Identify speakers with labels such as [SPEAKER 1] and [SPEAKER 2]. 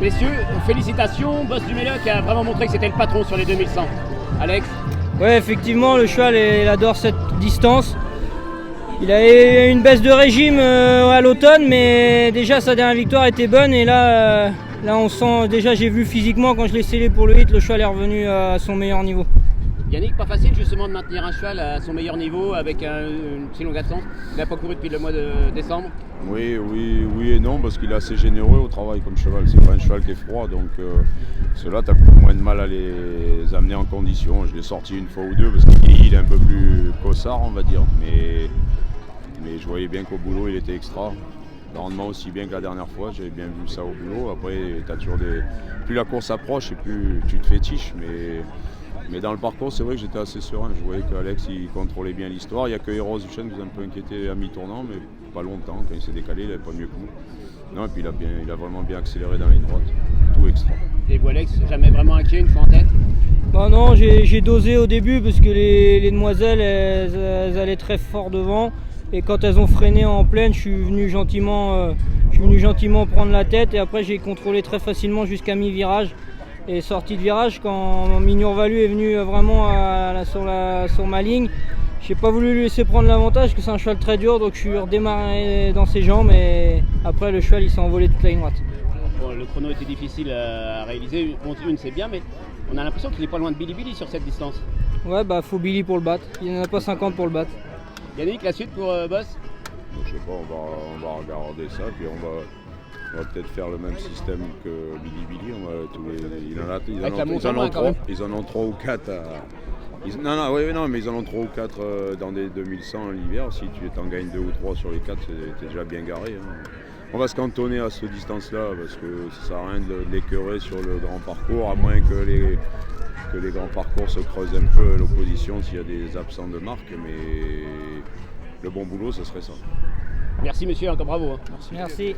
[SPEAKER 1] Messieurs, félicitations, Boss Duméla qui a vraiment montré que c'était le patron sur les 2100. Alex?
[SPEAKER 2] Ouais, effectivement, le cheval il adore cette distance. Il a eu une baisse de régime à l'automne, mais déjà sa dernière victoire était bonne. Et là on sent, déjà j'ai vu physiquement quand je l'ai scellé pour le hit, le cheval est revenu à son meilleur niveau.
[SPEAKER 1] Yannick, pas facile justement de maintenir un cheval à son meilleur niveau avec une si longue absence. Il n'a pas couru depuis le mois de décembre.
[SPEAKER 3] Oui et non, parce qu'il est assez généreux au travail comme cheval. C'est pas un cheval qui est froid, donc ceux-là, tu as moins de mal à les amener en condition. Je l'ai sorti une fois ou deux parce qu'il est un peu plus cossard, on va dire. Mais je voyais bien qu'au boulot, il était extra. Le rendement aussi bien que la dernière fois, j'avais bien vu ça au boulot. Après, t'as toujours plus la course approche et plus tu te fétiches. Mais dans le parcours, c'est vrai que j'étais assez serein. Je voyais qu'Alex, il contrôlait bien l'histoire. Il n'y a que Heroes Duchesne qui nous a un peu inquiété à mi-tournant, mais pas longtemps. Quand il s'est décalé, il n'avait pas mieux que nous. Non, et puis il a vraiment bien accéléré dans la ligne droite. Tout extra.
[SPEAKER 1] Et vous, Alex, jamais vraiment inquiet une fois en tête?
[SPEAKER 2] Bah non, j'ai dosé au début parce que les demoiselles, elles allaient très fort devant. Et quand elles ont freiné en pleine, je suis venu gentiment prendre la tête. Et après, j'ai contrôlé très facilement jusqu'à mi-virage. Et sortie de virage, quand Mignon Valu est venu vraiment sur ma ligne, j'ai pas voulu lui laisser prendre l'avantage parce que c'est un cheval très dur, donc je suis redémarré dans ses jambes et après le cheval il s'est envolé toute la ligne droite.
[SPEAKER 1] Bon, le chrono était difficile à réaliser, une c'est bien, mais on a l'impression qu'il est pas loin de Billy Billy sur cette distance.
[SPEAKER 2] Ouais, bah faut Billy pour le battre, il n'y en a pas 50 pour le battre.
[SPEAKER 1] Yannick, la suite pour Boss?
[SPEAKER 3] Je sais pas, on va regarder ça, puis on va peut-être faire le même système que Billy Billy. Ils en ont 3 ou 4 mais ils en ont 3 ou 4 dans des 2100 l'hiver. Si tu t'en gagnes 2 ou 3 sur les 4, t'es déjà bien garé. Hein. On va se cantonner à cette distance-là parce que ça sert à rien de l'écœurer sur le grand parcours, à moins que les grands parcours se creusent un peu l'opposition s'il y a des absents de marque. Mais le bon boulot, ce serait ça.
[SPEAKER 1] Merci monsieur, encore bravo.
[SPEAKER 2] Merci.